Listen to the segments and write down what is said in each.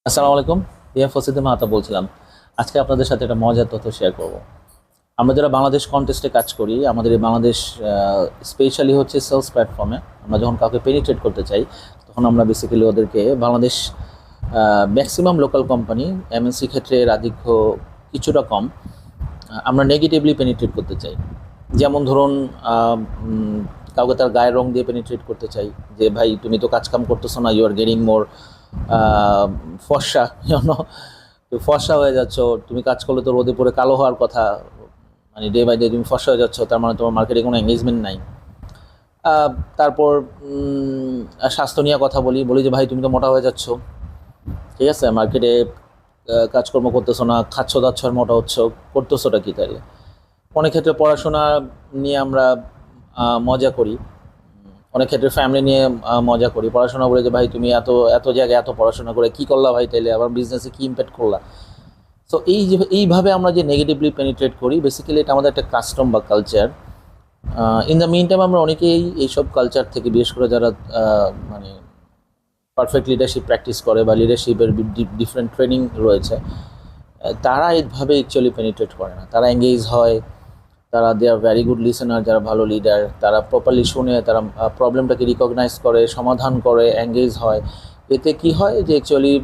আসসালামু আলাইকুম। ফসিদুল মাহাতা বলছিলাম। আজকে আপনাদের সাথে একটা মজার তথ্য শেয়ার করব। আমরা যারা বাংলাদেশ কন্টেস্টে কাজ করি, আমাদের এই বাংলাদেশ স্পেশালি হচ্ছে সেলস প্ল্যাটফর্মে আমরা যখন কাউকে পেনিট্রেট করতে চাই, তখন আমরা বেসিক্যালি ওদেরকে Bangladesh maximum local company, MNC ক্ষেত্রে এর আধিক্য কিছুটা কম, আমরা নেগেটিভলি পেনিট্রেট করতে চাই। যেমন ধরুন, কাউকে তার গায়ের রং দিয়ে পেনিট্রেট করতে চাই, যে ভাই তুমি তো কাজকাম করতেছো না, ইউ আর গেটিং মোর ফর্সা, তো ফর্সা হয়ে যাচ্ছ, তুমি কাজ করলে তো রোদে পড়ে কালো হওয়ার কথা, মানে ডে বাই ডে তুমি ফর্সা হয়ে যাচ্ছ, তার মানে তোমার মার্কেটে কোনো এঙ্গেজমেন্ট নাই। তারপর স্বাস্থ্য নিয়ে কথা বলি বলি যে ভাই তুমি তো মোটা হয়ে যাচ্ছ, ঠিক আছে, মার্কেটে কাজকর্ম করতেছো না, খাচ্ছ দাচ্ছ আর মোটা হচ্ছ, করতেছোটা কি তাহলে। অনেক ক্ষেত্রে পড়াশোনা নিয়ে আমরা মজা করি, অনেক ক্ষেত্রে ফ্যামিলি নিয়ে মজা করি। পড়াশোনা বলে যে ভাই তুমি এত এত জায়গায় এত পড়াশোনা করে কী করলা ভাই, তাইলে আবার বিজনেসে কী ইম্প্যাক্ট করলা। সো এইভাবে আমরা যে নেগেটিভলি পেনিট্রেট করি, বেসিক্যালি এটা আমাদের একটা কাস্টম বা culture. In the mean time আমরা অনেকেই এইসব কালচার থেকে, বিশেষ করে যারা মানে পারফেক্ট লিডারশিপ প্র্যাকটিস করে বা লিডারশিপের ডিফারেন্ট ট্রেনিং রয়েছে, তারা এইভাবে অ্যাকচুয়ালি পেনিট্রেট করে না। তারা এঙ্গেজ হয়, তারা দে আর ভ্যারি গুড লিসেনার। যারা ভালো লিডার, তারা প্রপারলি শুনে, তারা প্রবলেমটাকে রিকগনাইজ করে, সমাধান করে, এঙ্গেজ হয়। এতে কি হয় যে অ্যাকচুয়ালি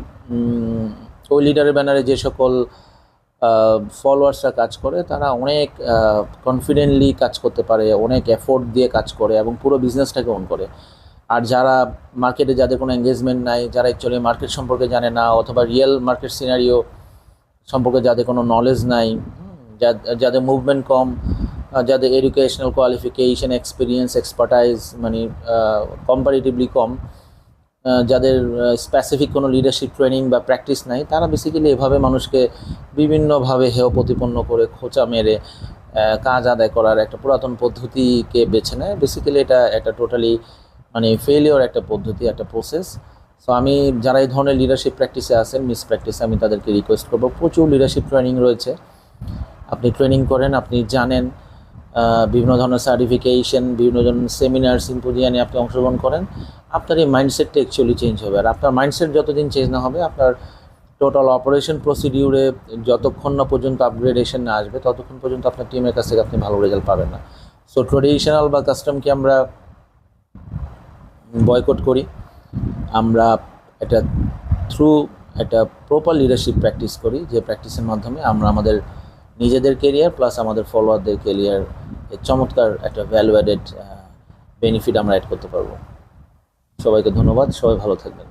ওই লিডারের ব্যানারে যে সকল ফলোয়ার্সরা কাজ করে, তারা অনেক কনফিডেন্টলি কাজ করতে পারে, অনেক এফোর্ট দিয়ে কাজ করে এবং পুরো বিজনেসটাকে ওন করে। আর যারা মার্কেটে, যাদের কোনো এঙ্গেজমেন্ট নাই, যারা অ্যাকচুয়ালি মার্কেট সম্পর্কে জানে না, অথবা রিয়েল মার্কেট সিনারিও সম্পর্কে যাদের কোনো নলেজ নাই, যাদের মুভমেন্ট কম, যাদের এডুকেশনাল কোয়ালিফিকেশন, এক্সপিরিয়েন্স, এক্সপার্টাইজ মানে কম্পারেটিভলি কম, যাদের স্পেসিফিক কোনো লিডারশিপ ট্রেনিং বা প্র্যাকটিস নাই, তারা বেসিক্যালি এভাবে মানুষকে বিভিন্নভাবে হেয় প্রতিপন্ন করে, খোঁচা মেরে কাজ আদায় করার একটা পুরাতন পদ্ধতিকে বেছে নেয়। বেসিক্যালি এটা একটা টোটালি মানে ফেলিওর একটা পদ্ধতি, একটা প্রসেস। সো আমি যারা এই ধরনের লিডারশিপ প্র্যাকটিসে আছেন, মিস প্র্যাকটিসে, আমি তাদেরকে রিকোয়েস্ট করবো, প্রচুর লিডারশিপ ট্রেনিং রয়েছে, আপনি ট্রেনিং করেন, আপনি জানেন, বিভিন্ন ধরনের সার্টিফিকেশন, বিভিন্ন ধরনের সেমিনার, সিম্পোজিয়ামে আপনি অংশগ্রহণ করেন, আপনার এই মাইন্ডসেটটা অ্যাকচুয়ালি চেঞ্জ হবে। আর আপনার মাইন্ডসেট যতদিন চেঞ্জ না হবে, আপনার টোটাল অপারেশন প্রসিডিউরে যতক্ষণ না পর্যন্ত আপগ্রেডেশন না আসবে, ততক্ষণ পর্যন্ত আপনার টিমের কাছ থেকে আপনি ভালো রেজাল্ট পাবেন না। সো ট্রেডিশনাল বা কাস্টমকে আমরা বয়কট করি, আমরা এটা থ্রু একটা প্রপার লিডারশিপ প্র্যাকটিস করি, যে প্র্যাকটিসের মাধ্যমে আমরা আমাদের নিজেদের কেরিয়ার প্লাস আমাদের ফলোয়ারদের কেরিয়ার চমৎকার একটা ভ্যালু অ্যাডেড বেনিফিট আমরা অ্যাড করতে পারবো। সবাইকে ধন্যবাদ, সবাই ভালো থাকবেন।